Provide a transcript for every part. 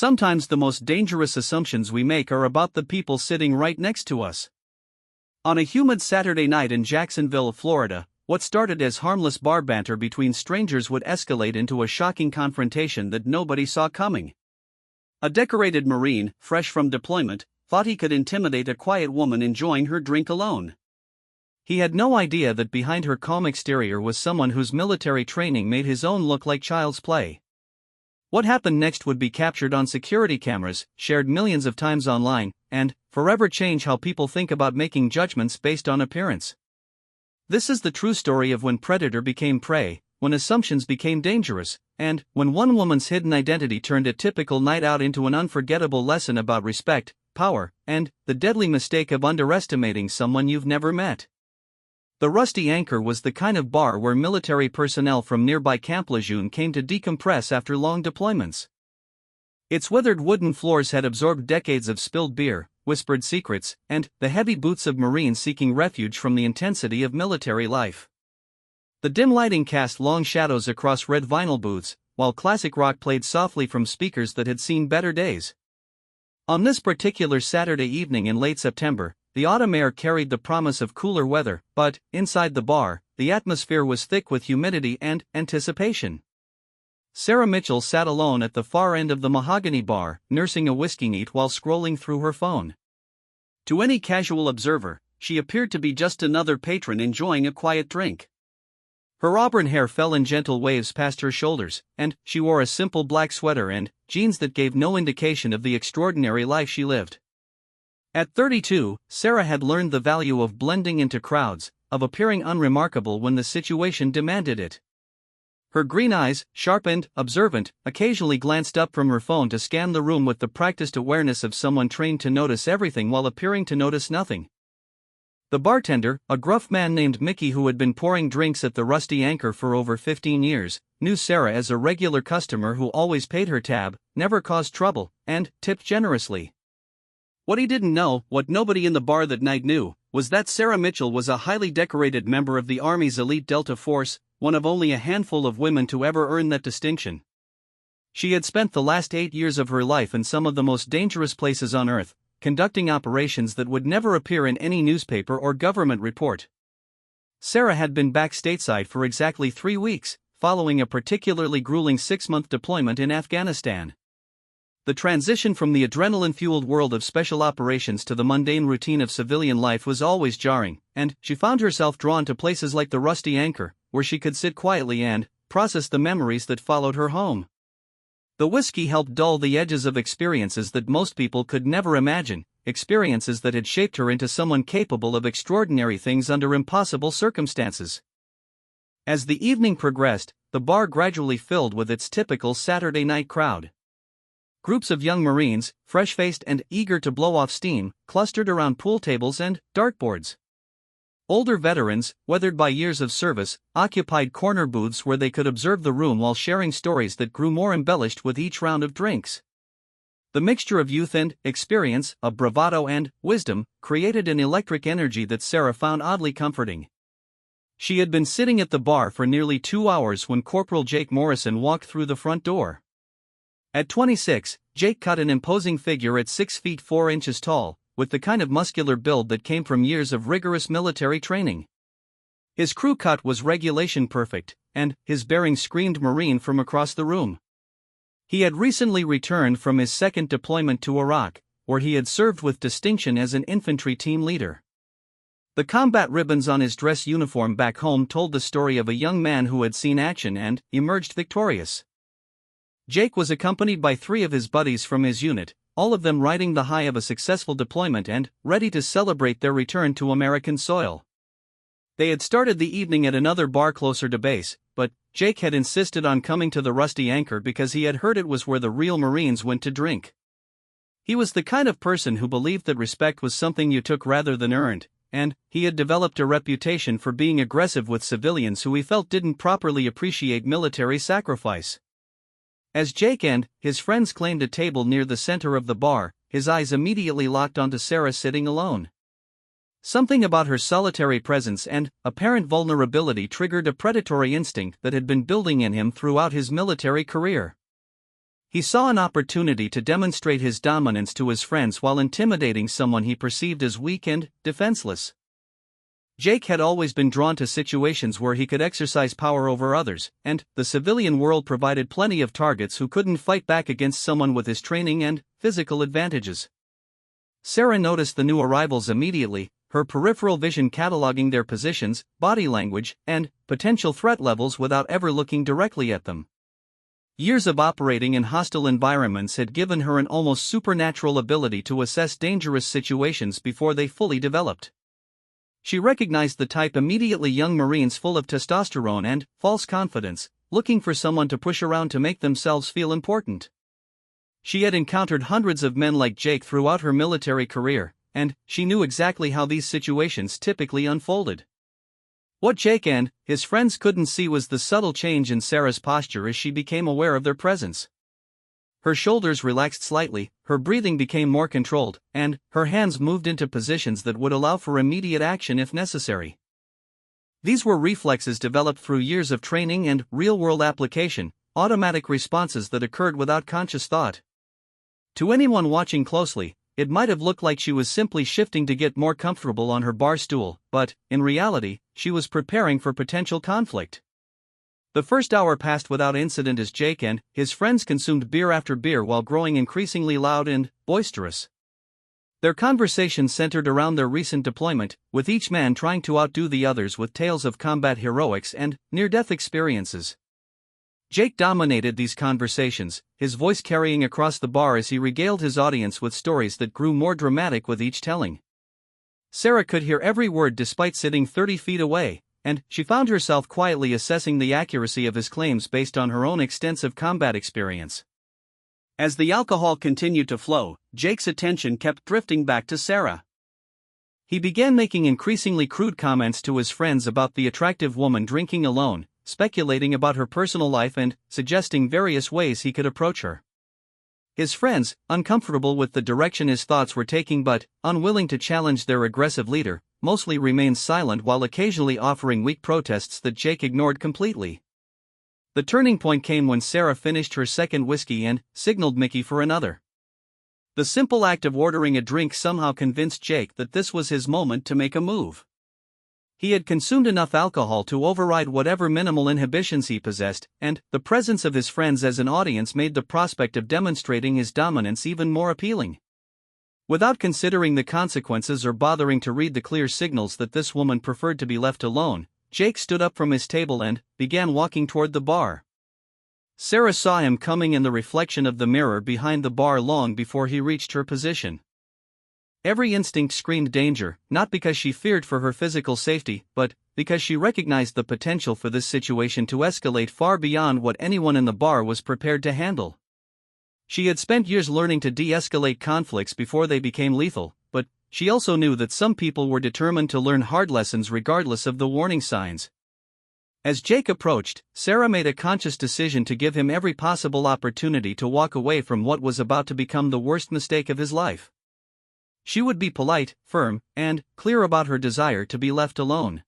Sometimes the most dangerous assumptions we make are about the people sitting right next to us. On a humid Saturday night in Jacksonville, Florida, what started as harmless bar banter between strangers would escalate into a shocking confrontation that nobody saw coming. A decorated Marine, fresh from deployment, thought he could intimidate a quiet woman enjoying her drink alone. He had no idea that behind her calm exterior was someone whose military training made his own look like child's play. What happened next would be captured on security cameras, shared millions of times online, and forever change how people think about making judgments based on appearance. This is the true story of when predator became prey, when assumptions became dangerous, and when one woman's hidden identity turned a typical night out into an unforgettable lesson about respect, power, and the deadly mistake of underestimating someone you've never met. The Rusty Anchor was the kind of bar where military personnel from nearby Camp Lejeune came to decompress after long deployments. Its weathered wooden floors had absorbed decades of spilled beer, whispered secrets, and the heavy boots of Marines seeking refuge from the intensity of military life. The dim lighting cast long shadows across red vinyl booths, while classic rock played softly from speakers that had seen better days. On this particular Saturday evening in late September, the autumn air carried the promise of cooler weather, but, inside the bar, the atmosphere was thick with humidity and anticipation. Sarah Mitchell sat alone at the far end of the mahogany bar, nursing a whiskey neat while scrolling through her phone. To any casual observer, she appeared to be just another patron enjoying a quiet drink. Her auburn hair fell in gentle waves past her shoulders, and she wore a simple black sweater and jeans that gave no indication of the extraordinary life she lived. At 32, Sarah had learned the value of blending into crowds, of appearing unremarkable when the situation demanded it. Her green eyes, sharp and observant, occasionally glanced up from her phone to scan the room with the practiced awareness of someone trained to notice everything while appearing to notice nothing. The bartender, a gruff man named Mickey who had been pouring drinks at the Rusty Anchor for over 15 years, knew Sarah as a regular customer who always paid her tab, never caused trouble, and tipped generously. What he didn't know, what nobody in the bar that night knew, was that Sarah Mitchell was a highly decorated member of the Army's elite Delta Force, one of only a handful of women to ever earn that distinction. She had spent the last 8 years of her life in some of the most dangerous places on Earth, conducting operations that would never appear in any newspaper or government report. Sarah had been back stateside for exactly 3 weeks, following a particularly grueling 6-month deployment in Afghanistan. The transition from the adrenaline-fueled world of special operations to the mundane routine of civilian life was always jarring, and she found herself drawn to places like the Rusty Anchor, where she could sit quietly and process the memories that followed her home. The whiskey helped dull the edges of experiences that most people could never imagine, experiences that had shaped her into someone capable of extraordinary things under impossible circumstances. As the evening progressed, the bar gradually filled with its typical Saturday night crowd. Groups of young Marines, fresh-faced and eager to blow off steam, clustered around pool tables and dartboards. Older veterans, weathered by years of service, occupied corner booths where they could observe the room while sharing stories that grew more embellished with each round of drinks. The mixture of youth and experience, of bravado and wisdom, created an electric energy that Sarah found oddly comforting. She had been sitting at the bar for nearly 2 hours when Corporal Jake Morrison walked through the front door. At 26, Jake cut an imposing figure at 6 feet 4 inches tall, with the kind of muscular build that came from years of rigorous military training. His crew cut was regulation perfect, and his bearing screamed Marine from across the room. He had recently returned from his second deployment to Iraq, where he had served with distinction as an infantry team leader. The combat ribbons on his dress uniform back home told the story of a young man who had seen action and emerged victorious. Jake was accompanied by 3 of his buddies from his unit, all of them riding the high of a successful deployment and ready to celebrate their return to American soil. They had started the evening at another bar closer to base, but Jake had insisted on coming to the Rusty Anchor because he had heard it was where the real Marines went to drink. He was the kind of person who believed that respect was something you took rather than earned, and he had developed a reputation for being aggressive with civilians who he felt didn't properly appreciate military sacrifice. As Jake and his friends claimed a table near the center of the bar, his eyes immediately locked onto Sarah sitting alone. Something about her solitary presence and apparent vulnerability triggered a predatory instinct that had been building in him throughout his military career. He saw an opportunity to demonstrate his dominance to his friends while intimidating someone he perceived as weak and defenseless. Jake had always been drawn to situations where he could exercise power over others, and the civilian world provided plenty of targets who couldn't fight back against someone with his training and physical advantages. Sarah noticed the new arrivals immediately, her peripheral vision cataloging their positions, body language, and potential threat levels without ever looking directly at them. Years of operating in hostile environments had given her an almost supernatural ability to assess dangerous situations before they fully developed. She recognized the type immediately: young Marines full of testosterone and false confidence, looking for someone to push around to make themselves feel important. She had encountered hundreds of men like Jake throughout her military career, and she knew exactly how these situations typically unfolded. What Jake and his friends couldn't see was the subtle change in Sarah's posture as she became aware of their presence. Her shoulders relaxed slightly, her breathing became more controlled, and her hands moved into positions that would allow for immediate action if necessary. These were reflexes developed through years of training and real-world application, automatic responses that occurred without conscious thought. To anyone watching closely, it might have looked like she was simply shifting to get more comfortable on her bar stool, but, in reality, she was preparing for potential conflict. The first hour passed without incident as Jake and his friends consumed beer after beer while growing increasingly loud and boisterous. Their conversation centered around their recent deployment, with each man trying to outdo the others with tales of combat heroics and near-death experiences. Jake dominated these conversations, his voice carrying across the bar as he regaled his audience with stories that grew more dramatic with each telling. Sarah could hear every word despite sitting 30 feet away, and she found herself quietly assessing the accuracy of his claims based on her own extensive combat experience. As the alcohol continued to flow, Jake's attention kept drifting back to Sarah. He began making increasingly crude comments to his friends about the attractive woman drinking alone, speculating about her personal life and suggesting various ways he could approach her. His friends, uncomfortable with the direction his thoughts were taking but unwilling to challenge their aggressive leader, mostly remained silent while occasionally offering weak protests that Jake ignored completely. The turning point came when Sarah finished her second whiskey and signaled Mickey for another. The simple act of ordering a drink somehow convinced Jake that this was his moment to make a move. He had consumed enough alcohol to override whatever minimal inhibitions he possessed, and the presence of his friends as an audience made the prospect of demonstrating his dominance even more appealing. Without considering the consequences or bothering to read the clear signals that this woman preferred to be left alone, Jake stood up from his table and began walking toward the bar. Sarah saw him coming in the reflection of the mirror behind the bar long before he reached her position. Every instinct screamed danger, not because she feared for her physical safety, but because she recognized the potential for this situation to escalate far beyond what anyone in the bar was prepared to handle. She had spent years learning to de-escalate conflicts before they became lethal, but she also knew that some people were determined to learn hard lessons regardless of the warning signs. As Jake approached, Sarah made a conscious decision to give him every possible opportunity to walk away from what was about to become the worst mistake of his life. She would be polite, firm, and clear about her desire to be left alone.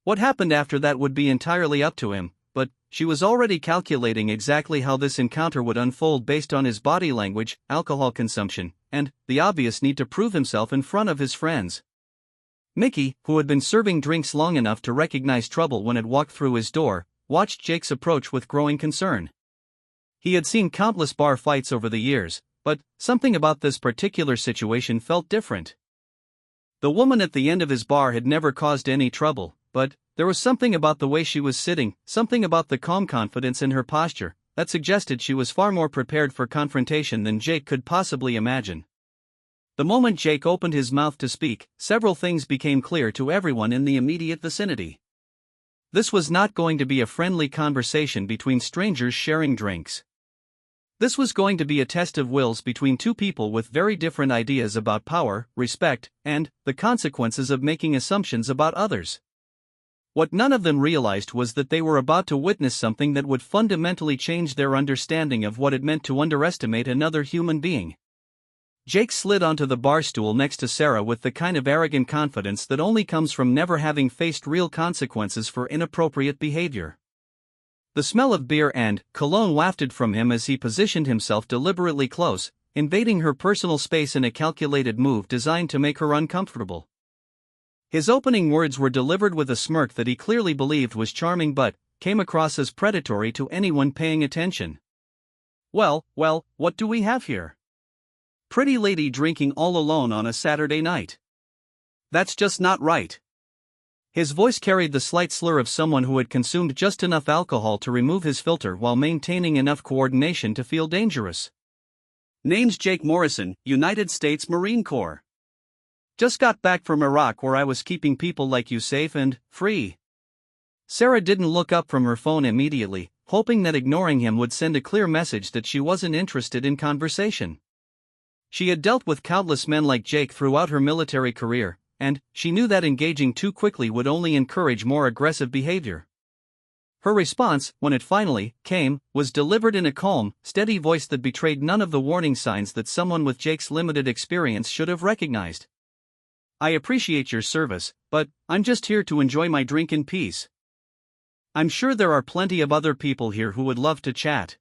What happened after that would be entirely up to him, but she was already calculating exactly how this encounter would unfold based on his body language, alcohol consumption, and the obvious need to prove himself in front of his friends. Mickey, who had been serving drinks long enough to recognize trouble when it walked through his door, watched Jake's approach with growing concern. He had seen countless bar fights over the years, but something about this particular situation felt different. The woman at the end of his bar had never caused any trouble, but there was something about the way she was sitting, something about the calm confidence in her posture, that suggested she was far more prepared for confrontation than Jake could possibly imagine. The moment Jake opened his mouth to speak, several things became clear to everyone in the immediate vicinity. This was not going to be a friendly conversation between strangers sharing drinks. This was going to be a test of wills between two people with very different ideas about power, respect, and the consequences of making assumptions about others. What none of them realized was that they were about to witness something that would fundamentally change their understanding of what it meant to underestimate another human being. Jake slid onto the bar stool next to Sarah with the kind of arrogant confidence that only comes from never having faced real consequences for inappropriate behavior. The smell of beer and cologne wafted from him as he positioned himself deliberately close, invading her personal space in a calculated move designed to make her uncomfortable. His opening words were delivered with a smirk that he clearly believed was charming but came across as predatory to anyone paying attention. Well, what do we have here? Pretty lady drinking all alone on a Saturday night. That's just not right. His voice carried the slight slur of someone who had consumed just enough alcohol to remove his filter while maintaining enough coordination to feel dangerous. Name's Jake Morrison, United States Marine Corps. Just got back from Iraq where I was keeping people like you safe and free. Sarah didn't look up from her phone immediately, hoping that ignoring him would send a clear message that she wasn't interested in conversation. She had dealt with countless men like Jake throughout her military career, and she knew that engaging too quickly would only encourage more aggressive behavior. Her response, when it finally came, was delivered in a calm, steady voice that betrayed none of the warning signs that someone with Jake's limited experience should have recognized. I appreciate your service, but I'm just here to enjoy my drink in peace. I'm sure there are plenty of other people here who would love to chat.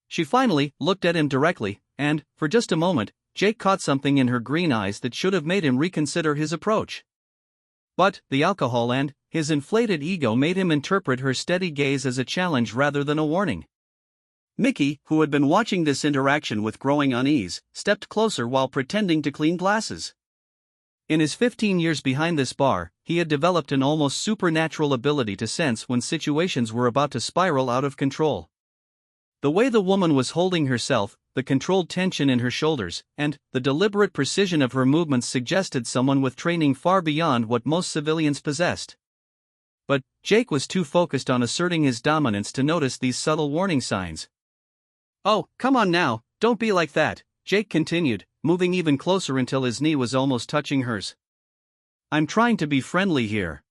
She finally looked at him directly, and, for just a moment, Jake caught something in her green eyes that should have made him reconsider his approach. But the alcohol and his inflated ego made him interpret her steady gaze as a challenge rather than a warning. Mickey, who had been watching this interaction with growing unease, stepped closer while pretending to clean glasses. In his 15 years behind this bar, he had developed an almost supernatural ability to sense when situations were about to spiral out of control. The way the woman was holding herself, the controlled tension in her shoulders, and the deliberate precision of her movements suggested someone with training far beyond what most civilians possessed. But Jake was too focused on asserting his dominance to notice these subtle warning signs. "Oh, come on now, don't be like that," Jake continued, moving even closer until his knee was almost touching hers. "I'm trying to be friendly here.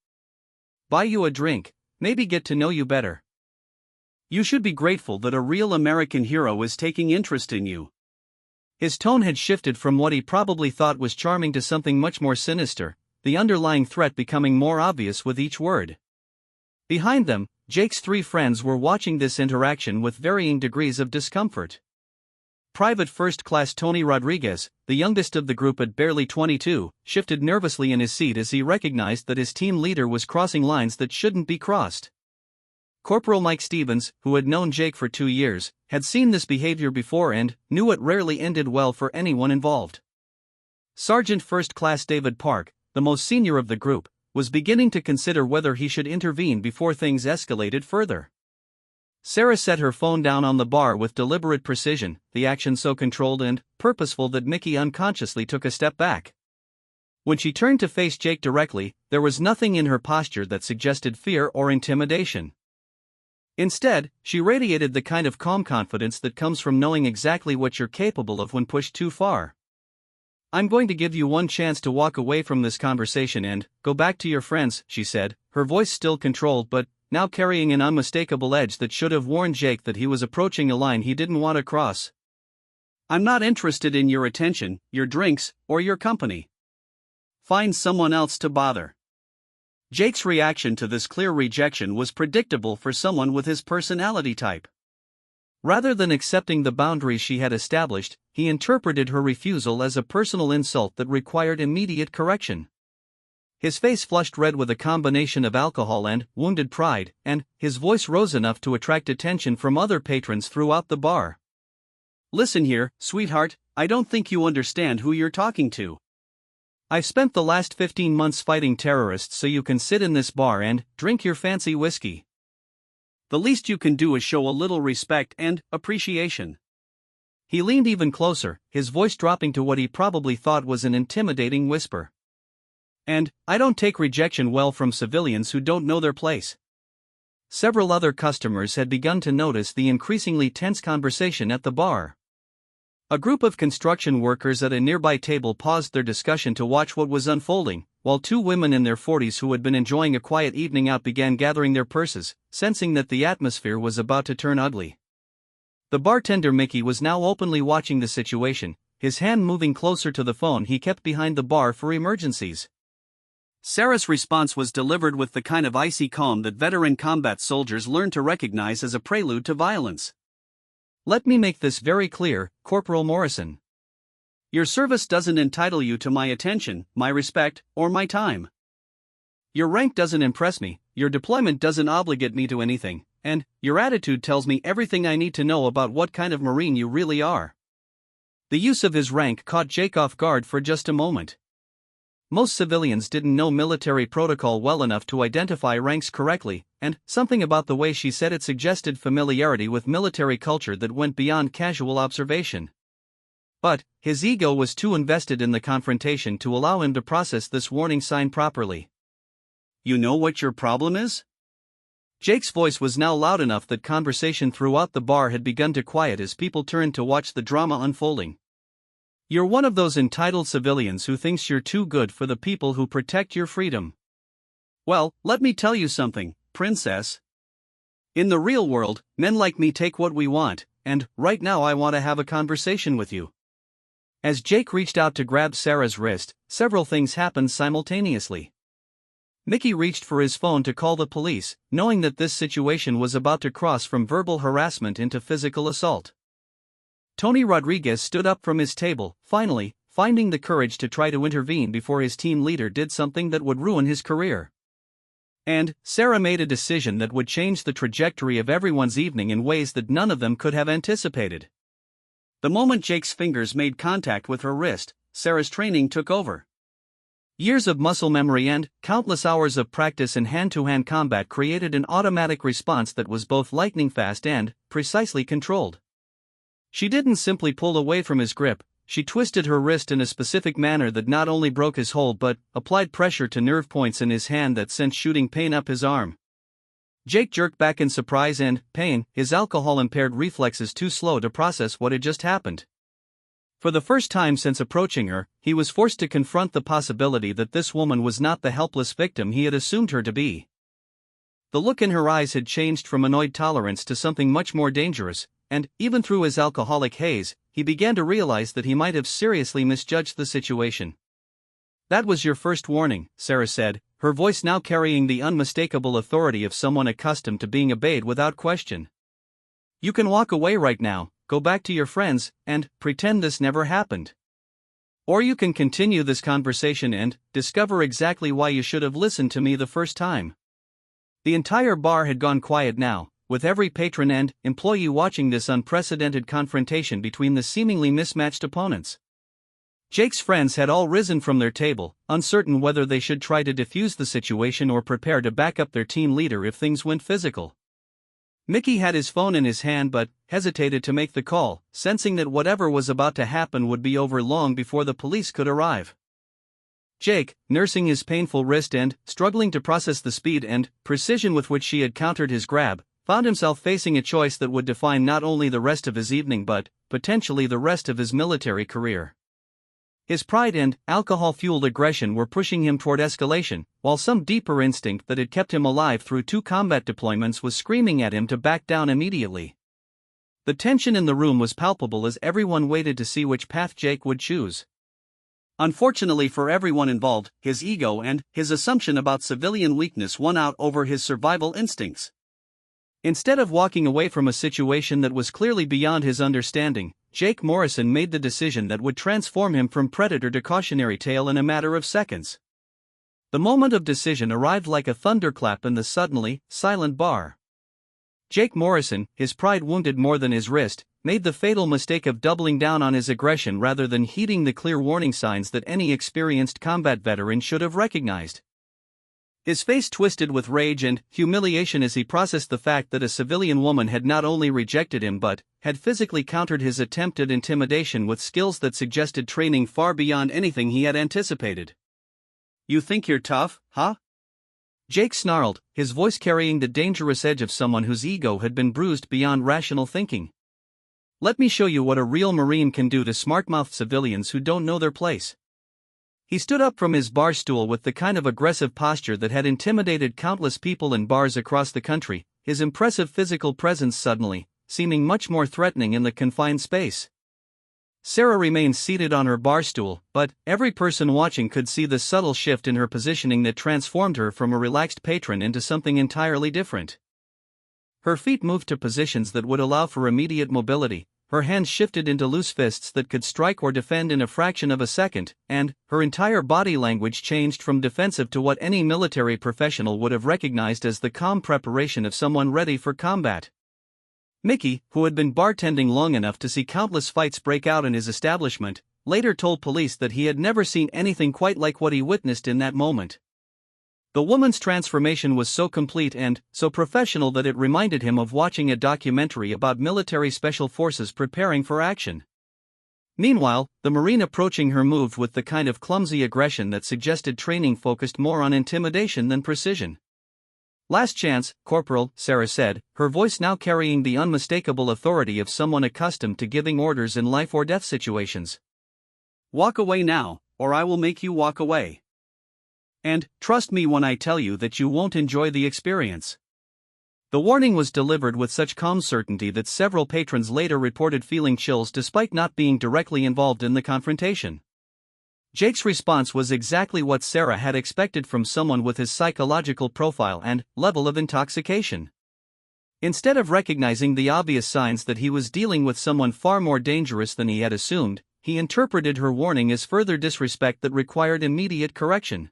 Buy you a drink, maybe get to know you better. You should be grateful that a real American hero is taking interest in you." His tone had shifted from what he probably thought was charming to something much more sinister, the underlying threat becoming more obvious with each word. Behind them, Jake's three friends were watching this interaction with varying degrees of discomfort. Private First Class Tony Rodriguez, the youngest of the group at barely 22, shifted nervously in his seat as he recognized that his team leader was crossing lines that shouldn't be crossed. Corporal Mike Stevens, who had known Jake for 2 years, had seen this behavior before and knew it rarely ended well for anyone involved. Sergeant First Class David Park, the most senior of the group, was beginning to consider whether he should intervene before things escalated further. Sarah set her phone down on the bar with deliberate precision, the action so controlled and purposeful that Mickey unconsciously took a step back. When she turned to face Jake directly, there was nothing in her posture that suggested fear or intimidation. Instead, she radiated the kind of calm confidence that comes from knowing exactly what you're capable of when pushed too far. "I'm going to give you one chance to walk away from this conversation and go back to your friends," she said, her voice still controlled but now carrying an unmistakable edge that should have warned Jake that he was approaching a line he didn't want to cross. "I'm not interested in your attention, your drinks, or your company. Find someone else to bother." Jake's reaction to this clear rejection was predictable for someone with his personality type. Rather than accepting the boundaries she had established, he interpreted her refusal as a personal insult that required immediate correction. His face flushed red with a combination of alcohol and wounded pride, and his voice rose enough to attract attention from other patrons throughout the bar. "Listen here, sweetheart, I don't think you understand who you're talking to. I've spent the last 15 months fighting terrorists so you can sit in this bar and drink your fancy whiskey. The least you can do is show a little respect and appreciation." He leaned even closer, his voice dropping to what he probably thought was an intimidating whisper. "And I don't take rejection well from civilians who don't know their place." Several other customers had begun to notice the increasingly tense conversation at the bar. A group of construction workers at a nearby table paused their discussion to watch what was unfolding, while two women in their 40s who had been enjoying a quiet evening out began gathering their purses, sensing that the atmosphere was about to turn ugly. The bartender Mickey was now openly watching the situation, his hand moving closer to the phone he kept behind the bar for emergencies. Sarah's response was delivered with the kind of icy calm that veteran combat soldiers learn to recognize as a prelude to violence. "Let me make this very clear, Corporal Morrison. Your service doesn't entitle you to my attention, my respect, or my time. Your rank doesn't impress me, your deployment doesn't obligate me to anything, and your attitude tells me everything I need to know about what kind of Marine you really are." The use of his rank caught Jake off guard for just a moment. Most civilians didn't know military protocol well enough to identify ranks correctly, and something about the way she said it suggested familiarity with military culture that went beyond casual observation. But his ego was too invested in the confrontation to allow him to process this warning sign properly. "You know what your problem is?" Jake's voice was now loud enough that conversation throughout the bar had begun to quiet as people turned to watch the drama unfolding. "You're one of those entitled civilians who thinks you're too good for the people who protect your freedom. Well, let me tell you something, princess. In the real world, men like me take what we want, and right now I want to have a conversation with you." As Jake reached out to grab Sarah's wrist, several things happened simultaneously. Mickey reached for his phone to call the police, knowing that this situation was about to cross from verbal harassment into physical assault. Tony Rodriguez stood up from his table, finally, finding the courage to try to intervene before his team leader did something that would ruin his career. And Sarah made a decision that would change the trajectory of everyone's evening in ways that none of them could have anticipated. The moment Jake's fingers made contact with her wrist, Sarah's training took over. Years of muscle memory and countless hours of practice in hand-to-hand combat created an automatic response that was both lightning fast and precisely controlled. She didn't simply pull away from his grip, she twisted her wrist in a specific manner that not only broke his hold but applied pressure to nerve points in his hand that sent shooting pain up his arm. Jake jerked back in surprise and pain, his alcohol-impaired reflexes too slow to process what had just happened. For the first time since approaching her, he was forced to confront the possibility that this woman was not the helpless victim he had assumed her to be. The look in her eyes had changed from annoyed tolerance to something much more dangerous, and, even through his alcoholic haze, he began to realize that he might have seriously misjudged the situation. "That was your first warning," Sarah said, her voice now carrying the unmistakable authority of someone accustomed to being obeyed without question. "You can walk away right now, go back to your friends, and pretend this never happened. Or you can continue this conversation and discover exactly why you should have listened to me the first time." The entire bar had gone quiet now, with every patron and employee watching this unprecedented confrontation between the seemingly mismatched opponents. Jake's friends had all risen from their table, uncertain whether they should try to defuse the situation or prepare to back up their team leader if things went physical. Mickey had his phone in his hand but hesitated to make the call, sensing that whatever was about to happen would be over long before the police could arrive. Jake, nursing his painful wrist and struggling to process the speed and precision with which she had countered his grab, found himself facing a choice that would define not only the rest of his evening but potentially the rest of his military career. His pride and alcohol-fueled aggression were pushing him toward escalation, while some deeper instinct that had kept him alive through 2 combat deployments was screaming at him to back down immediately. The tension in the room was palpable as everyone waited to see which path Jake would choose. Unfortunately for everyone involved, his ego and his assumption about civilian weakness won out over his survival instincts. Instead of walking away from a situation that was clearly beyond his understanding, Jake Morrison made the decision that would transform him from predator to cautionary tale in a matter of seconds. The moment of decision arrived like a thunderclap in the suddenly silent bar. Jake Morrison, his pride wounded more than his wrist, made the fatal mistake of doubling down on his aggression rather than heeding the clear warning signs that any experienced combat veteran should have recognized. His face twisted with rage and humiliation as he processed the fact that a civilian woman had not only rejected him but had physically countered his attempt at intimidation with skills that suggested training far beyond anything he had anticipated. "You think you're tough, huh?" Jake snarled, his voice carrying the dangerous edge of someone whose ego had been bruised beyond rational thinking. "Let me show you what a real Marine can do to smart-mouthed civilians who don't know their place." He stood up from his bar stool with the kind of aggressive posture that had intimidated countless people in bars across the country, his impressive physical presence suddenly seeming much more threatening in the confined space. Sarah remained seated on her bar stool, but every person watching could see the subtle shift in her positioning that transformed her from a relaxed patron into something entirely different. Her feet moved to positions that would allow for immediate mobility, her hands shifted into loose fists that could strike or defend in a fraction of a second, and her entire body language changed from defensive to what any military professional would have recognized as the calm preparation of someone ready for combat. Mickey, who had been bartending long enough to see countless fights break out in his establishment, later told police that he had never seen anything quite like what he witnessed in that moment. The woman's transformation was so complete and so professional that it reminded him of watching a documentary about military special forces preparing for action. Meanwhile, the Marine approaching her moved with the kind of clumsy aggression that suggested training focused more on intimidation than precision. "Last chance, Corporal," Sarah said, her voice now carrying the unmistakable authority of someone accustomed to giving orders in life or death situations. "Walk away now, or I will make you walk away. And trust me when I tell you that you won't enjoy the experience." The warning was delivered with such calm certainty that several patrons later reported feeling chills despite not being directly involved in the confrontation. Jake's response was exactly what Sarah had expected from someone with his psychological profile and level of intoxication. Instead of recognizing the obvious signs that he was dealing with someone far more dangerous than he had assumed, he interpreted her warning as further disrespect that required immediate correction.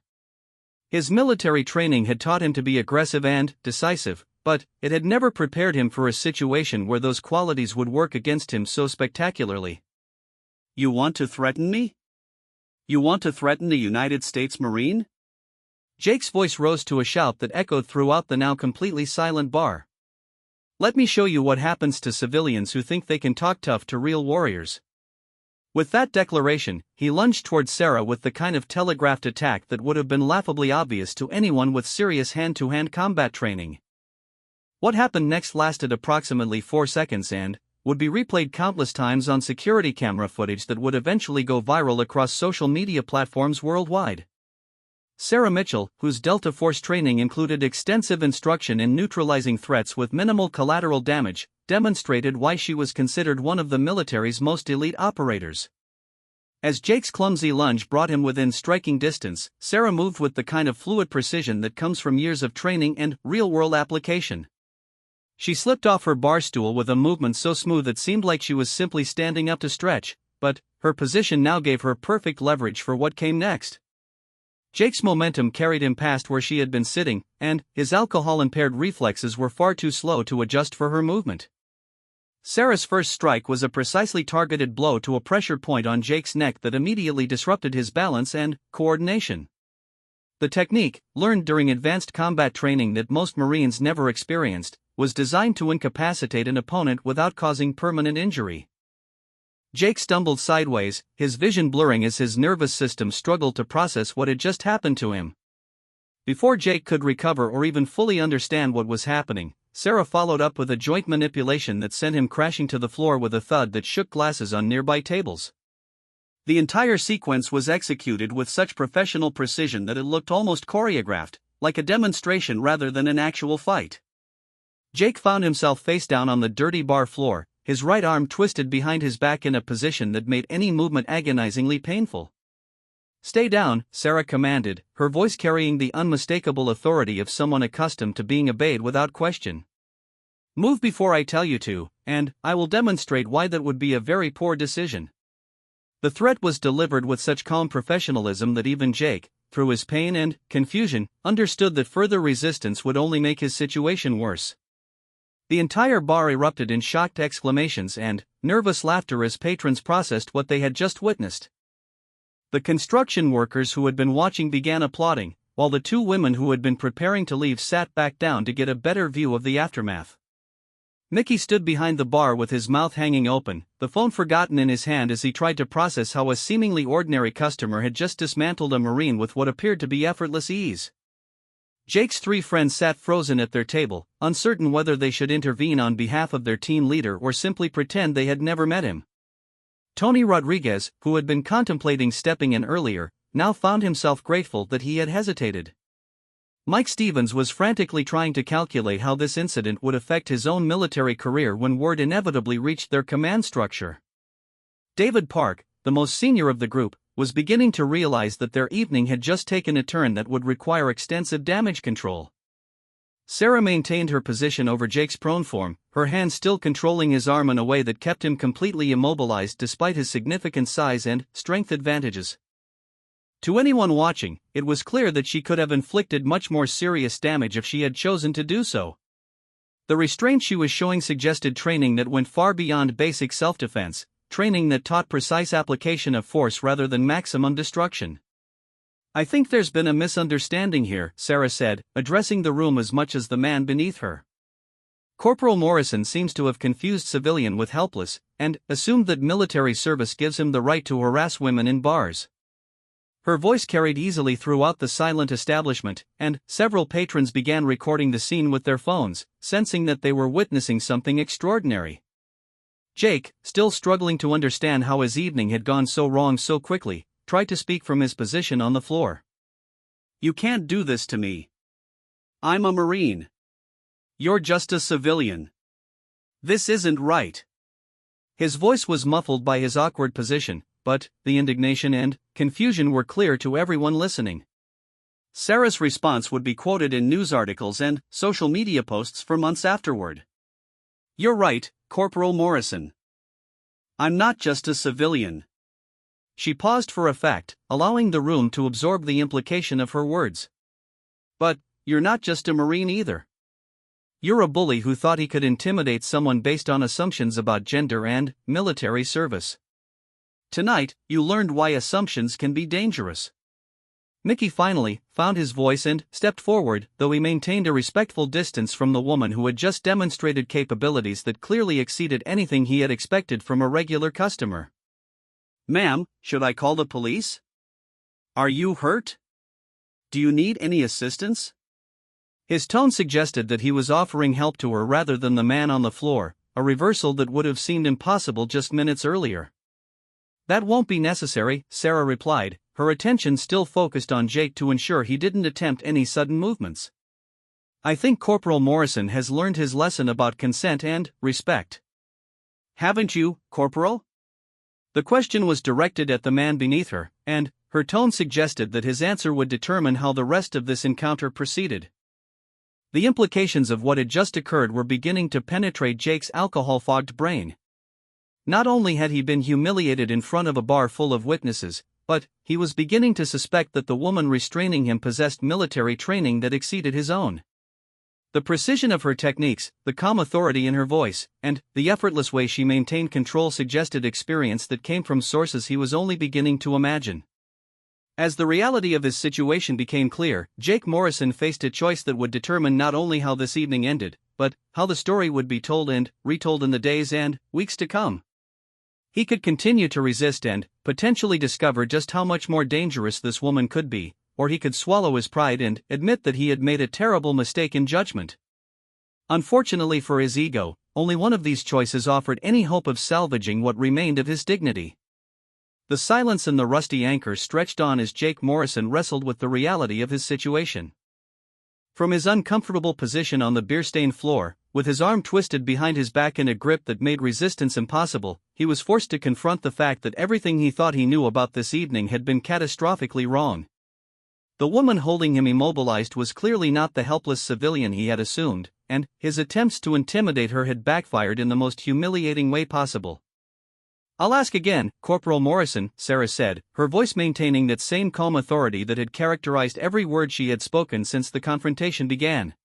His military training had taught him to be aggressive and decisive, but it had never prepared him for a situation where those qualities would work against him so spectacularly. "You want to threaten me? You want to threaten the United States Marine?" Jake's voice rose to a shout that echoed throughout the now completely silent bar. "Let me show you what happens to civilians who think they can talk tough to real warriors." With that declaration, he lunged toward Sarah with the kind of telegraphed attack that would have been laughably obvious to anyone with serious hand-to-hand combat training. What happened next lasted approximately 4 seconds and would be replayed countless times on security camera footage that would eventually go viral across social media platforms worldwide. Sarah Mitchell, whose Delta Force training included extensive instruction in neutralizing threats with minimal collateral damage, demonstrated why she was considered one of the military's most elite operators. As Jake's clumsy lunge brought him within striking distance, Sarah moved with the kind of fluid precision that comes from years of training and real-world application. She slipped off her bar stool with a movement so smooth it seemed like she was simply standing up to stretch, but her position now gave her perfect leverage for what came next. Jake's momentum carried him past where she had been sitting, and his alcohol-impaired reflexes were far too slow to adjust for her movement. Sarah's first strike was a precisely targeted blow to a pressure point on Jake's neck that immediately disrupted his balance and coordination. The technique, learned during advanced combat training that most Marines never experienced, was designed to incapacitate an opponent without causing permanent injury. Jake stumbled sideways, his vision blurring as his nervous system struggled to process what had just happened to him. Before Jake could recover or even fully understand what was happening, Sarah followed up with a joint manipulation that sent him crashing to the floor with a thud that shook glasses on nearby tables. The entire sequence was executed with such professional precision that it looked almost choreographed, like a demonstration rather than an actual fight. Jake found himself face down on the dirty bar floor, his right arm twisted behind his back in a position that made any movement agonizingly painful. "Stay down," Sarah commanded, her voice carrying the unmistakable authority of someone accustomed to being obeyed without question. "Move before I tell you to, and I will demonstrate why that would be a very poor decision." The threat was delivered with such calm professionalism that even Jake, through his pain and confusion, understood that further resistance would only make his situation worse. The entire bar erupted in shocked exclamations and nervous laughter as patrons processed what they had just witnessed. The construction workers who had been watching began applauding, while the two women who had been preparing to leave sat back down to get a better view of the aftermath. Mickey stood behind the bar with his mouth hanging open, the phone forgotten in his hand as he tried to process how a seemingly ordinary customer had just dismantled a Marine with what appeared to be effortless ease. Jake's three friends sat frozen at their table, uncertain whether they should intervene on behalf of their team leader or simply pretend they had never met him. Tony Rodriguez, who had been contemplating stepping in earlier, now found himself grateful that he had hesitated. Mike Stevens was frantically trying to calculate how this incident would affect his own military career when word inevitably reached their command structure. David Park, the most senior of the group, was beginning to realize that their evening had just taken a turn that would require extensive damage control. Sarah maintained her position over Jake's prone form, her hand still controlling his arm in a way that kept him completely immobilized despite his significant size and strength advantages. To anyone watching, it was clear that she could have inflicted much more serious damage if she had chosen to do so. The restraint she was showing suggested training that went far beyond basic self-defense, training that taught precise application of force rather than maximum destruction. "I think there's been a misunderstanding here," Sarah said, addressing the room as much as the man beneath her. "Corporal Morrison seems to have confused civilian with helpless, and assumed that military service gives him the right to harass women in bars." Her voice carried easily throughout the silent establishment, and several patrons began recording the scene with their phones, sensing that they were witnessing something extraordinary. Jake, still struggling to understand how his evening had gone so wrong so quickly, tried to speak from his position on the floor. "You can't do this to me. I'm a Marine. You're just a civilian. This isn't right." His voice was muffled by his awkward position, but the indignation and confusion were clear to everyone listening. Sarah's response would be quoted in news articles and social media posts for months afterward. "You're right, Corporal Morrison. I'm not just a civilian." She paused for effect, allowing the room to absorb the implication of her words. "But you're not just a Marine either. You're a bully who thought he could intimidate someone based on assumptions about gender and military service. Tonight, you learned why assumptions can be dangerous." Mickey finally found his voice and stepped forward, though he maintained a respectful distance from the woman who had just demonstrated capabilities that clearly exceeded anything he had expected from a regular customer. "Ma'am, should I call the police? Are you hurt? Do you need any assistance?" His tone suggested that he was offering help to her rather than the man on the floor, a reversal that would have seemed impossible just minutes earlier. "That won't be necessary," Sarah replied, her attention still focused on Jake to ensure he didn't attempt any sudden movements. "I think Corporal Morrison has learned his lesson about consent and respect." "Haven't you, Corporal?" The question was directed at the man beneath her, and her tone suggested that his answer would determine how the rest of this encounter proceeded. The implications of what had just occurred were beginning to penetrate Jake's alcohol-fogged brain. Not only had he been humiliated in front of a bar full of witnesses, but he was beginning to suspect that the woman restraining him possessed military training that exceeded his own. The precision of her techniques, the calm authority in her voice, and the effortless way she maintained control suggested experience that came from sources he was only beginning to imagine. As the reality of his situation became clear, Jake Morrison faced a choice that would determine not only how this evening ended, but how the story would be told and retold in the days and weeks to come. He could continue to resist and potentially discover just how much more dangerous this woman could be, or he could swallow his pride and admit that he had made a terrible mistake in judgment. Unfortunately for his ego, only one of these choices offered any hope of salvaging what remained of his dignity. The silence and the rusty anchor stretched on as Jake Morrison wrestled with the reality of his situation. From his uncomfortable position on the beer-stained floor, with his arm twisted behind his back in a grip that made resistance impossible, he was forced to confront the fact that everything he thought he knew about this evening had been catastrophically wrong. The woman holding him immobilized was clearly not the helpless civilian he had assumed, and his attempts to intimidate her had backfired in the most humiliating way possible. "I'll ask again, Corporal Morrison," Sarah said, her voice maintaining that same calm authority that had characterized every word she had spoken since the confrontation began.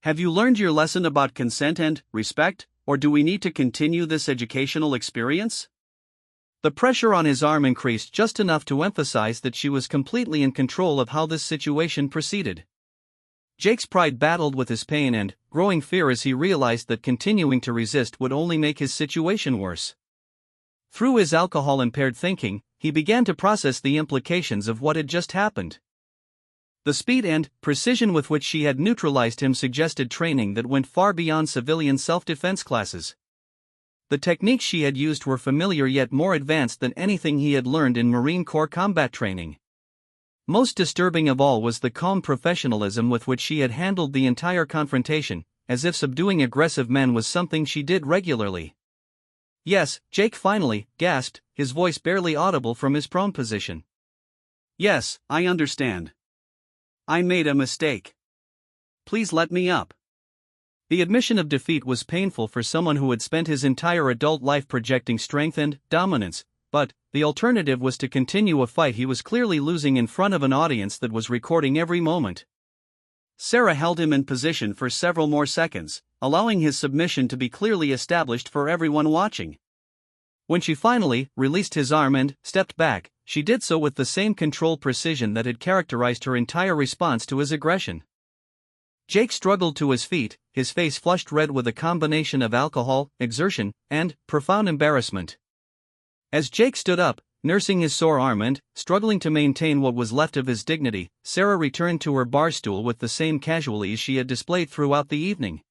"Have you learned your lesson about consent and respect, or do we need to continue this educational experience?" The pressure on his arm increased just enough to emphasize that she was completely in control of how this situation proceeded. Jake's pride battled with his pain and growing fear as he realized that continuing to resist would only make his situation worse. Through his alcohol-impaired thinking, he began to process the implications of what had just happened. The speed and precision with which she had neutralized him suggested training that went far beyond civilian self-defense classes. The techniques she had used were familiar yet more advanced than anything he had learned in Marine Corps combat training. Most disturbing of all was the calm professionalism with which she had handled the entire confrontation, as if subduing aggressive men was something she did regularly. Yes, Jake finally gasped, his voice barely audible from his prone position. Yes, I understand. I made a mistake. Please let me up. The admission of defeat was painful for someone who had spent his entire adult life projecting strength and dominance, but the alternative was to continue a fight he was clearly losing in front of an audience that was recording every moment. Sarah held him in position for several more seconds, allowing his submission to be clearly established for everyone watching. When she finally released his arm and stepped back, she did so with the same controlled precision that had characterized her entire response to his aggression. Jake struggled to his feet, his face flushed red with a combination of alcohol, exertion, and profound embarrassment. As Jake stood up, nursing his sore arm and struggling to maintain what was left of his dignity, Sarah returned to her bar stool with the same casual ease she had displayed throughout the evening.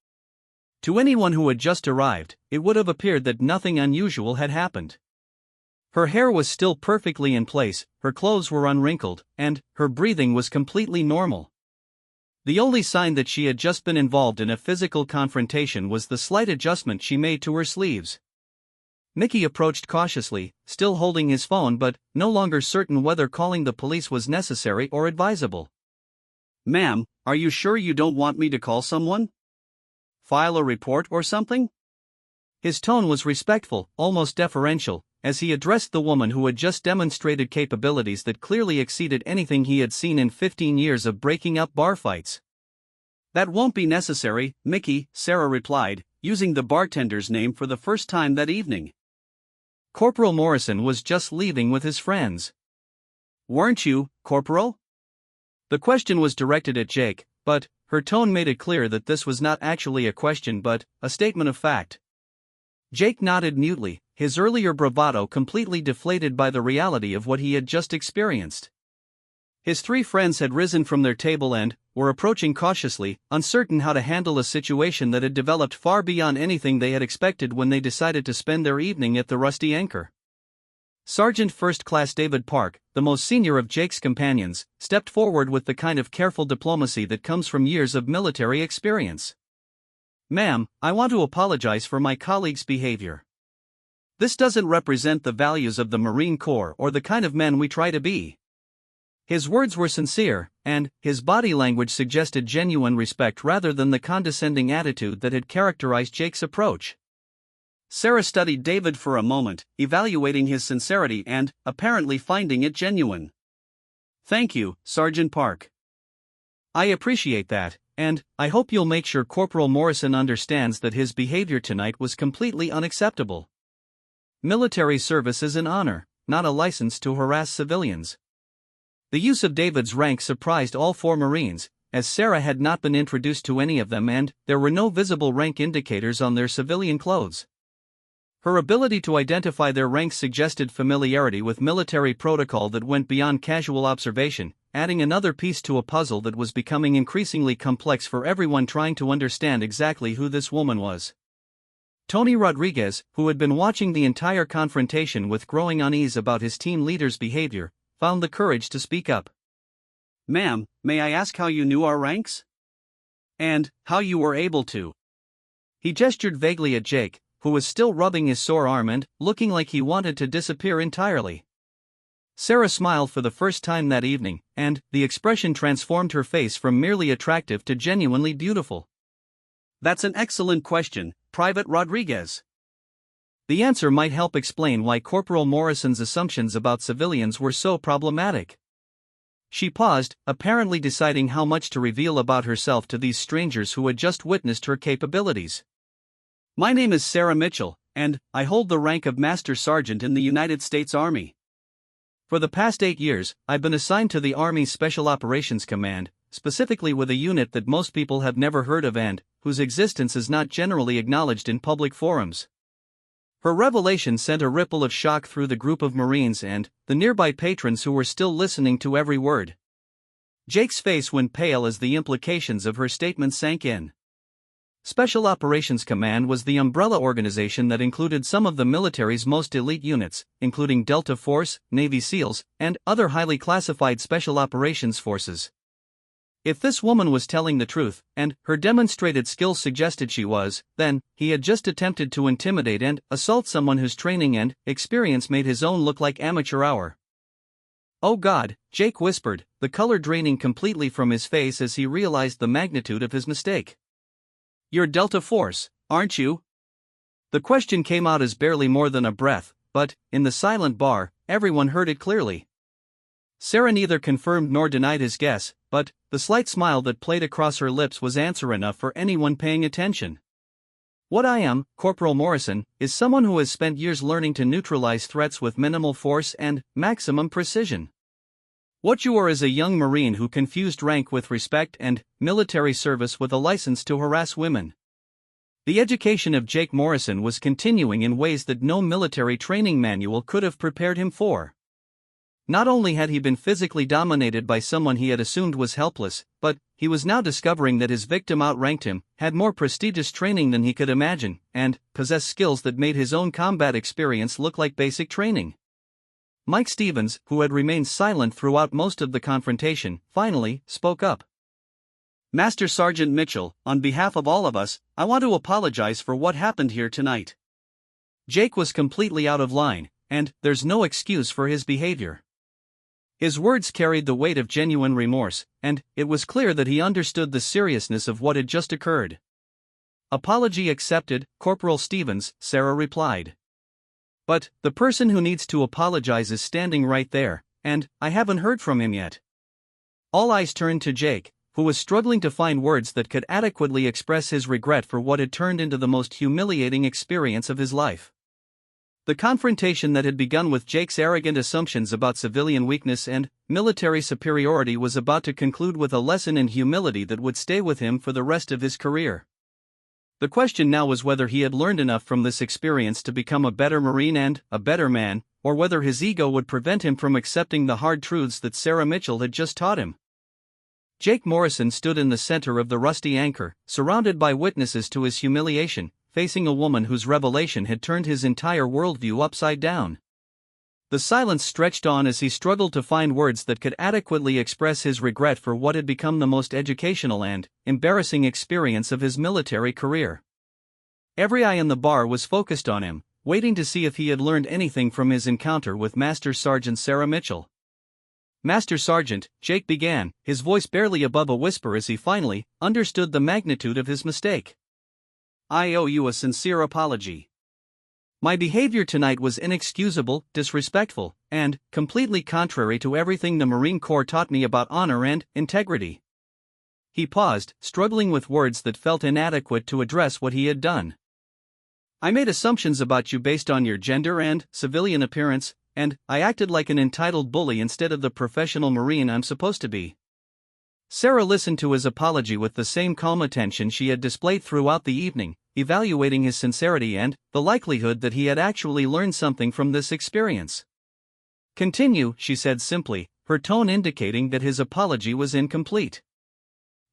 To anyone who had just arrived, it would have appeared that nothing unusual had happened. Her hair was still perfectly in place, her clothes were unwrinkled, and her breathing was completely normal. The only sign that she had just been involved in a physical confrontation was the slight adjustment she made to her sleeves. Mickey approached cautiously, still holding his phone but no longer certain whether calling the police was necessary or advisable. "Ma'am, are you sure you don't want me to call someone? File a report or something?" His tone was respectful, almost deferential, as he addressed the woman who had just demonstrated capabilities that clearly exceeded anything he had seen in 15 years of breaking up bar fights. "That won't be necessary, Mickey," Sarah replied, using the bartender's name for the first time that evening. Corporal Morrison was just leaving with his friends. "Weren't you, Corporal?" The question was directed at Jake, but her tone made it clear that this was not actually a question but a statement of fact. Jake nodded mutely, his earlier bravado completely deflated by the reality of what he had just experienced. His three friends had risen from their table and were approaching cautiously, uncertain how to handle a situation that had developed far beyond anything they had expected when they decided to spend their evening at the Rusty Anchor. Sergeant First Class David Park, the most senior of Jake's companions, stepped forward with the kind of careful diplomacy that comes from years of military experience. "Ma'am, I want to apologize for my colleague's behavior. This doesn't represent the values of the Marine Corps or the kind of men we try to be." His words were sincere, and his body language suggested genuine respect rather than the condescending attitude that had characterized Jake's approach. Sarah studied David for a moment, evaluating his sincerity and apparently finding it genuine. "Thank you, Sergeant Park. I appreciate that, and I hope you'll make sure Corporal Morrison understands that his behavior tonight was completely unacceptable. Military service is an honor, not a license to harass civilians." The use of David's rank surprised all four Marines, as Sarah had not been introduced to any of them and there were no visible rank indicators on their civilian clothes. Her ability to identify their ranks suggested familiarity with military protocol that went beyond casual observation, adding another piece to a puzzle that was becoming increasingly complex for everyone trying to understand exactly who this woman was. Tony Rodriguez, who had been watching the entire confrontation with growing unease about his team leader's behavior, found the courage to speak up. "Ma'am, may I ask how you knew our ranks? And how you were able to?" He gestured vaguely at Jake, who was still rubbing his sore arm and looking like he wanted to disappear entirely. Sarah smiled for the first time that evening, and the expression transformed her face from merely attractive to genuinely beautiful. "That's an excellent question, Private Rodriguez. The answer might help explain why Corporal Morrison's assumptions about civilians were so problematic." She paused, apparently deciding how much to reveal about herself to these strangers who had just witnessed her capabilities. "My name is Sarah Mitchell, and I hold the rank of Master Sergeant in the United States Army. For the past 8 years, I've been assigned to the Army's Special Operations Command, specifically with a unit that most people have never heard of and whose existence is not generally acknowledged in public forums." Her revelation sent a ripple of shock through the group of Marines and the nearby patrons who were still listening to every word. Jake's face went pale as the implications of her statement sank in. Special Operations Command was the umbrella organization that included some of the military's most elite units, including Delta Force, Navy SEALs, and other highly classified special operations forces. If this woman was telling the truth, and her demonstrated skills suggested she was, then he had just attempted to intimidate and assault someone whose training and experience made his own look like amateur hour. "Oh God," Jake whispered, the color draining completely from his face as he realized the magnitude of his mistake. "You're Delta Force, aren't you?" The question came out as barely more than a breath, but, in the silent bar, everyone heard it clearly. Sarah neither confirmed nor denied his guess, but the slight smile that played across her lips was answer enough for anyone paying attention. "What I am, Corporal Morrison, is someone who has spent years learning to neutralize threats with minimal force and maximum precision. What you are is a young Marine who confused rank with respect and military service with a license to harass women." The education of Jake Morrison was continuing in ways that no military training manual could have prepared him for. Not only had he been physically dominated by someone he had assumed was helpless, but he was now discovering that his victim outranked him, had more prestigious training than he could imagine, and possessed skills that made his own combat experience look like basic training. Mike Stevens, who had remained silent throughout most of the confrontation, finally spoke up. "Master Sergeant Mitchell, on behalf of all of us, I want to apologize for what happened here tonight." Jake was completely out of line, and there's no excuse for his behavior. His words carried the weight of genuine remorse, and it was clear that he understood the seriousness of what had just occurred. "Apology accepted, Corporal Stevens," Sarah replied. "But the person who needs to apologize is standing right there, and I haven't heard from him yet." All eyes turned to Jake, who was struggling to find words that could adequately express his regret for what had turned into the most humiliating experience of his life. The confrontation that had begun with Jake's arrogant assumptions about civilian weakness and military superiority was about to conclude with a lesson in humility that would stay with him for the rest of his career. The question now was whether he had learned enough from this experience to become a better Marine and a better man, or whether his ego would prevent him from accepting the hard truths that Sarah Mitchell had just taught him. Jake Morrison stood in the center of the Rusty Anchor, surrounded by witnesses to his humiliation, facing a woman whose revelation had turned his entire worldview upside down. The silence stretched on as he struggled to find words that could adequately express his regret for what had become the most educational and embarrassing experience of his military career. Every eye in the bar was focused on him, waiting to see if he had learned anything from his encounter with Master Sergeant Sarah Mitchell. "Master Sergeant," Jake began, his voice barely above a whisper as he finally understood the magnitude of his mistake. "I owe you a sincere apology. My behavior tonight was inexcusable, disrespectful, and completely contrary to everything the Marine Corps taught me about honor and integrity." He paused, struggling with words that felt inadequate to address what he had done. "I made assumptions about you based on your gender and civilian appearance, and I acted like an entitled bully instead of the professional Marine I'm supposed to be." Sarah listened to his apology with the same calm attention she had displayed throughout the evening, evaluating his sincerity and the likelihood that he had actually learned something from this experience. "Continue," she said simply, her tone indicating that his apology was incomplete.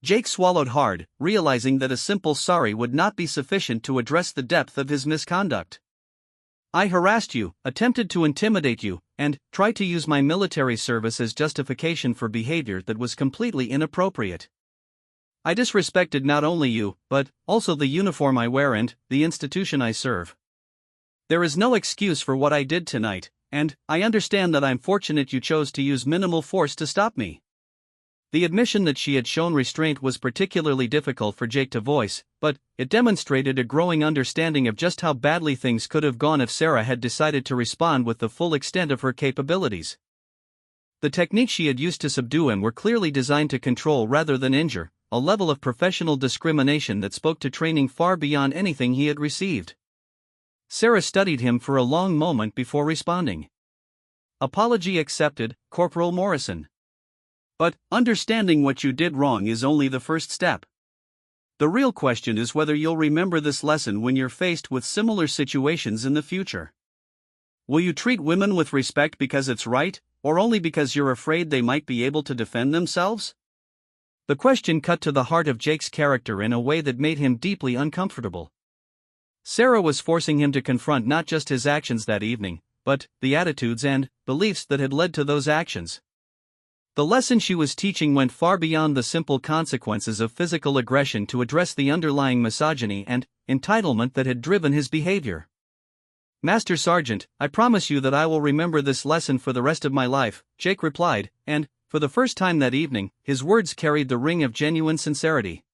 Jake swallowed hard, realizing that a simple sorry would not be sufficient to address the depth of his misconduct. "I harassed you, attempted to intimidate you, and tried to use my military service as justification for behavior that was completely inappropriate. I disrespected not only you, but also the uniform I wear and the institution I serve. There is no excuse for what I did tonight, and I understand that I'm fortunate you chose to use minimal force to stop me." The admission that she had shown restraint was particularly difficult for Jake to voice, but it demonstrated a growing understanding of just how badly things could have gone if Sarah had decided to respond with the full extent of her capabilities. The techniques she had used to subdue him were clearly designed to control rather than injure, a level of professional discrimination that spoke to training far beyond anything he had received. Sarah studied him for a long moment before responding. "Apology accepted, Corporal Morrison. But understanding what you did wrong is only the first step. The real question is whether you'll remember this lesson when you're faced with similar situations in the future. Will you treat women with respect because it's right, or only because you're afraid they might be able to defend themselves?" The question cut to the heart of Jake's character in a way that made him deeply uncomfortable. Sarah was forcing him to confront not just his actions that evening, but the attitudes and beliefs that had led to those actions. The lesson she was teaching went far beyond the simple consequences of physical aggression to address the underlying misogyny and entitlement that had driven his behavior. "Master Sergeant, I promise you that I will remember this lesson for the rest of my life," Jake replied, and, for the first time that evening, his words carried the ring of genuine sincerity.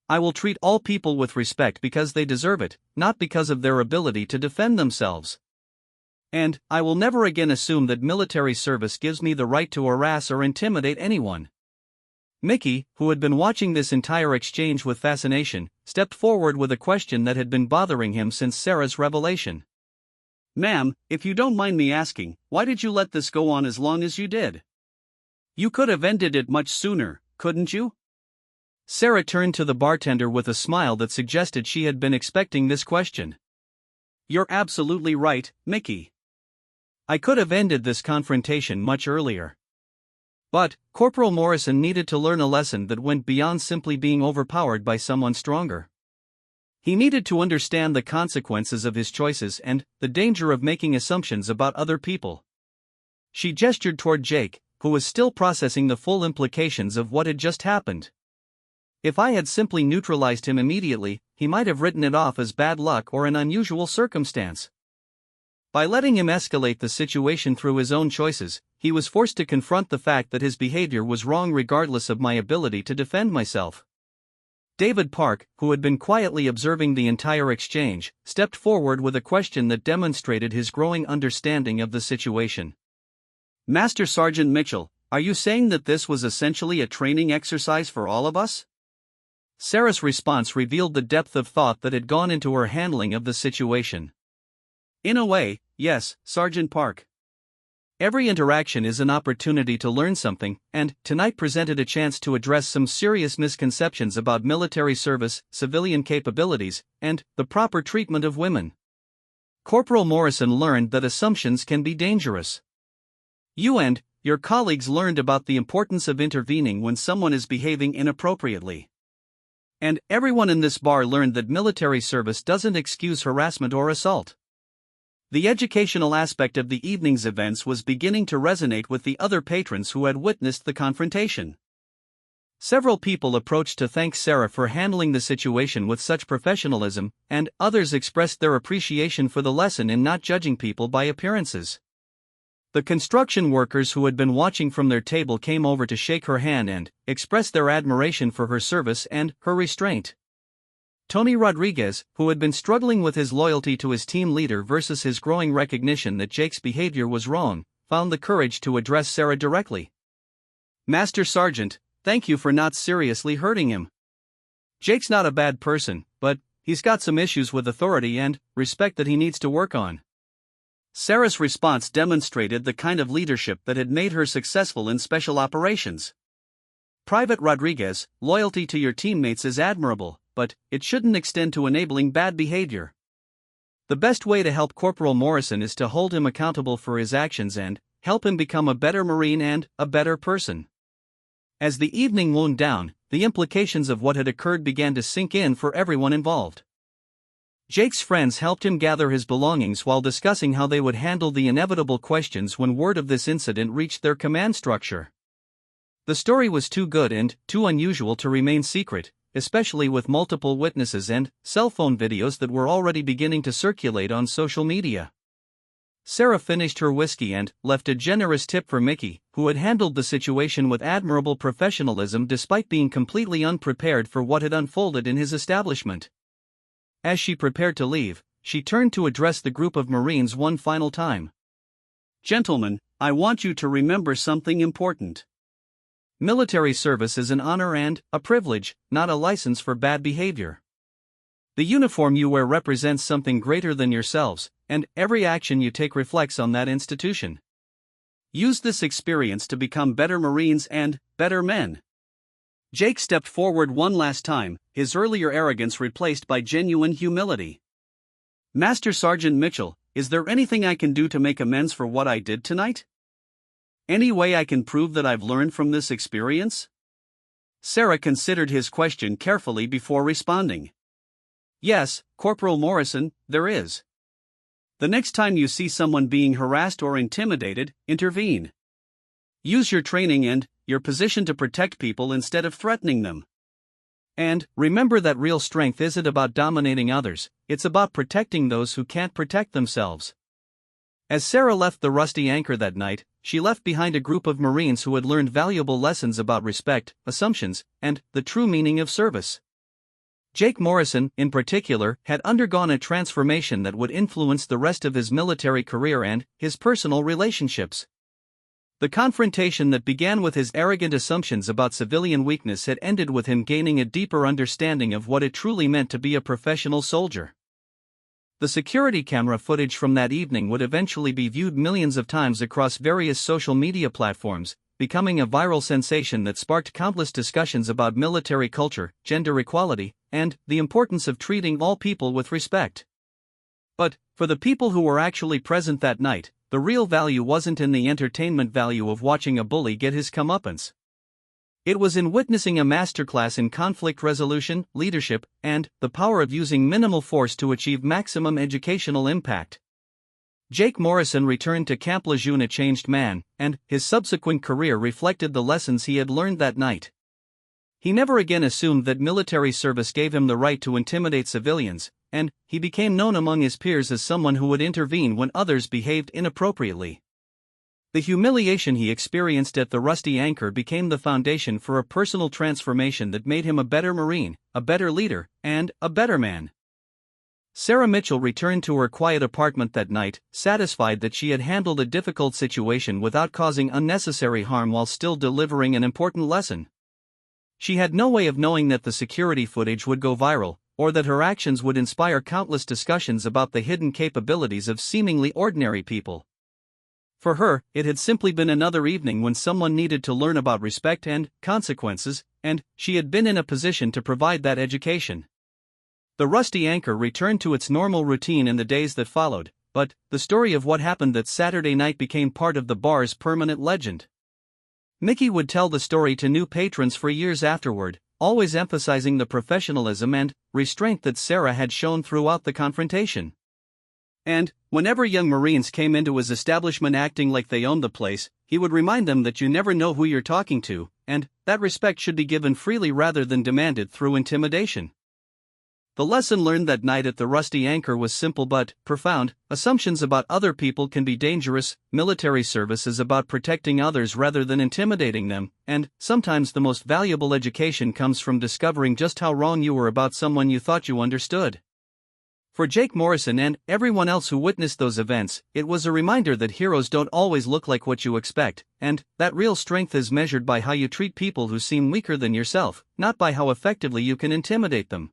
"I will treat all people with respect because they deserve it, not because of their ability to defend themselves. And I will never again assume that military service gives me the right to harass or intimidate anyone." Mickey, who had been watching this entire exchange with fascination, stepped forward with a question that had been bothering him since Sarah's revelation. "Ma'am, if you don't mind me asking, why did you let this go on as long as you did? You could have ended it much sooner, couldn't you?" Sarah turned to the bartender with a smile that suggested she had been expecting this question. "You're absolutely right, Mickey. I could have ended this confrontation much earlier. But Corporal Morrison needed to learn a lesson that went beyond simply being overpowered by someone stronger. He needed to understand the consequences of his choices and the danger of making assumptions about other people." She gestured toward Jake, who was still processing the full implications of what had just happened. "If I had simply neutralized him immediately, he might have written it off as bad luck or an unusual circumstance. By letting him escalate the situation through his own choices, he was forced to confront the fact that his behavior was wrong regardless of my ability to defend myself." David Park, who had been quietly observing the entire exchange, stepped forward with a question that demonstrated his growing understanding of the situation. "Master Sergeant Mitchell, are you saying that this was essentially a training exercise for all of us?" Sarah's response revealed the depth of thought that had gone into her handling of the situation. "In a way, yes, Sergeant Park. Every interaction is an opportunity to learn something, and tonight presented a chance to address some serious misconceptions about military service, civilian capabilities, and the proper treatment of women. Corporal Morrison learned that assumptions can be dangerous. You and your colleagues learned about the importance of intervening when someone is behaving inappropriately. And everyone in this bar learned that military service doesn't excuse harassment or assault." The educational aspect of the evening's events was beginning to resonate with the other patrons who had witnessed the confrontation. Several people approached to thank Sarah for handling the situation with such professionalism, and others expressed their appreciation for the lesson in not judging people by appearances. The construction workers who had been watching from their table came over to shake her hand and express their admiration for her service and her restraint. Tony Rodriguez, who had been struggling with his loyalty to his team leader versus his growing recognition that Jake's behavior was wrong, found the courage to address Sarah directly. "Master Sergeant, thank you for not seriously hurting him. Jake's not a bad person, but he's got some issues with authority and respect that he needs to work on." Sarah's response demonstrated the kind of leadership that had made her successful in special operations. "Private Rodriguez, loyalty to your teammates is admirable, but it shouldn't extend to enabling bad behavior. The best way to help Corporal Morrison is to hold him accountable for his actions and help him become a better Marine and a better person." As the evening wound down, the implications of what had occurred began to sink in for everyone involved. Jake's friends helped him gather his belongings while discussing how they would handle the inevitable questions when word of this incident reached their command structure. The story was too good and too unusual to remain secret, especially with multiple witnesses and cell phone videos that were already beginning to circulate on social media. Sarah finished her whiskey and left a generous tip for Mickey, who had handled the situation with admirable professionalism despite being completely unprepared for what had unfolded in his establishment. As she prepared to leave, she turned to address the group of Marines one final time. "Gentlemen, I want you to remember something important. Military service is an honor and a privilege, not a license for bad behavior. The uniform you wear represents something greater than yourselves, and every action you take reflects on that institution. Use this experience to become better Marines and better men." Jake stepped forward one last time, his earlier arrogance replaced by genuine humility. "Master Sergeant Mitchell, is there anything I can do to make amends for what I did tonight? Any way I can prove that I've learned from this experience?" Sarah considered his question carefully before responding. "Yes, Corporal Morrison, there is. The next time you see someone being harassed or intimidated, intervene. Use your training and your position to protect people instead of threatening them. And remember that real strength isn't about dominating others, it's about protecting those who can't protect themselves. As Sarah left the Rusty Anchor that night, she left behind a group of Marines who had learned valuable lessons about respect, assumptions, and the true meaning of service. Jake Morrison, in particular, had undergone a transformation that would influence the rest of his military career and his personal relationships. The confrontation that began with his arrogant assumptions about civilian weakness had ended with him gaining a deeper understanding of what it truly meant to be a professional soldier. The security camera footage from that evening would eventually be viewed millions of times across various social media platforms, becoming a viral sensation that sparked countless discussions about military culture, gender equality, and the importance of treating all people with respect. But, for the people who were actually present that night, the real value wasn't in the entertainment value of watching a bully get his comeuppance. It was in witnessing a masterclass in conflict resolution, leadership, and the power of using minimal force to achieve maximum educational impact. Jake Morrison returned to Camp Lejeune a changed man, and his subsequent career reflected the lessons he had learned that night. He never again assumed that military service gave him the right to intimidate civilians, and he became known among his peers as someone who would intervene when others behaved inappropriately. The humiliation he experienced at the Rusty Anchor became the foundation for a personal transformation that made him a better Marine, a better leader, and a better man. Sarah Mitchell returned to her quiet apartment that night, satisfied that she had handled a difficult situation without causing unnecessary harm while still delivering an important lesson. She had no way of knowing that the security footage would go viral, or that her actions would inspire countless discussions about the hidden capabilities of seemingly ordinary people. For her, it had simply been another evening when someone needed to learn about respect and consequences, and she had been in a position to provide that education. The Rusty Anchor returned to its normal routine in the days that followed, but the story of what happened that Saturday night became part of the bar's permanent legend. Mickey would tell the story to new patrons for years afterward, always emphasizing the professionalism and restraint that Sarah had shown throughout the confrontation. And, whenever young Marines came into his establishment acting like they owned the place, he would remind them that you never know who you're talking to, and that respect should be given freely rather than demanded through intimidation. The lesson learned that night at the Rusty Anchor was simple but profound. Assumptions about other people can be dangerous. Military service is about protecting others rather than intimidating them, and sometimes the most valuable education comes from discovering just how wrong you were about someone you thought you understood. For Jake Morrison and everyone else who witnessed those events, it was a reminder that heroes don't always look like what you expect, and that real strength is measured by how you treat people who seem weaker than yourself, not by how effectively you can intimidate them.